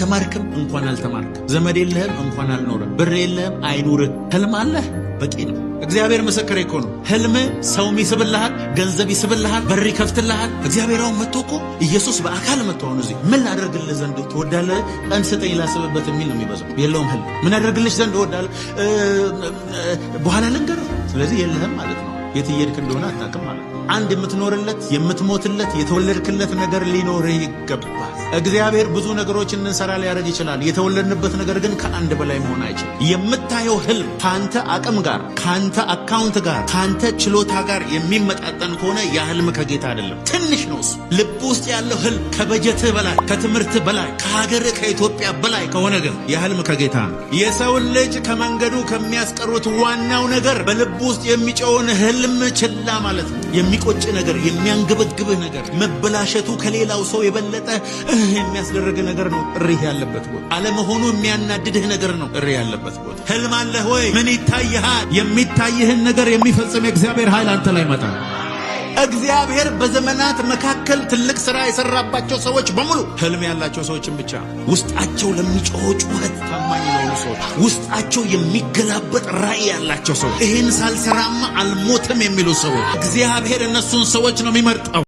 አልተማርክም እንኳን አልተማርክም፣ ዘመድ የለህም እንኳን አልኖርም፣ ብር የለህም አይኑርህ፣ ህልም አለህ በቂ ነው። እግዚአብሔር ምስክሬ እኮ ነው። ህልም ሰውም ይስብልሃል፣ ገንዘብ ይስብልሃል፣ በር ይከፍትልሃል። እግዚአብሔር አሁን መጥቶ እኮ ኢየሱስ በአካል መጥቶ አሁን እዚህ ምን ላደርግልህ ዘንድ ትወዳለህ? ቀን ስጠኝ ላስብበት የሚል ነው የሚበዛው። የለውም ህልም። ምን አደርግልሽ ዘንድ እወዳለሁ በኋላ ልንገርህ። ስለዚህ የለህም ማለት ነው። የት እየሄድክ እንደሆነ አታውቅም ማለት ነው። አንድ የምትኖርለት የምትሞትለት የተወለድክለት ነገር ሊኖርህ ይገባል። እግዚአብሔር ብዙ ነገሮችን እንሰራ ሊያደርግ ይችላል። የተወለድንበት ነገር ግን ከአንድ በላይ መሆን አይችልም። የምታየው ህልም ካንተ አቅም ጋር፣ ካንተ አካውንት ጋር፣ ካንተ ችሎታ ጋር የሚመጣጠን ከሆነ ያ ህልም ከጌታ አይደለም፣ ትንሽ ነው እሱ። ልብ ውስጥ ያለው ህልም ከበጀትህ በላይ፣ ከትምህርትህ በላይ፣ ከሀገርህ ከኢትዮጵያ በላይ ከሆነ ግን ያ ህልም ከጌታ ነው። የሰውን ልጅ ከመንገዱ ከሚያስቀሩት ዋናው ነገር በልብ ውስጥ የሚጮውን ህልም ችላ ማለት ነው። የሚቆጭ ነገር፣ የሚያንገበግብህ ነገር፣ መበላሸቱ ከሌላው ሰው የበለጠ የሚያስደርግ ነገር ነው እሪህ ያለበት ቦታ። አለመሆኑ የሚያናድድህ ነገር ነው እሪህ ያለበት ቦታ። ህልም አለህ ወይ? ምን ይታይሃል? የሚታይህን ነገር የሚፈጽም የእግዚአብሔር ኃይል አንተ ላይ መጣ። እግዚአብሔር በዘመናት መካከል ትልቅ ሥራ የሰራባቸው ሰዎች በሙሉ ህልም ያላቸው ሰዎችን ብቻ፣ ውስጣቸው ለሚጮህ ጩኸት ታማኝ የሆኑ ሰዎች፣ ውስጣቸው የሚገላበጥ ራእይ ያላቸው ሰዎች፣ ይህን ሳልሰራማ አልሞትም የሚሉ ሰዎች፣ እግዚአብሔር እነሱን ሰዎች ነው የሚመርጠው።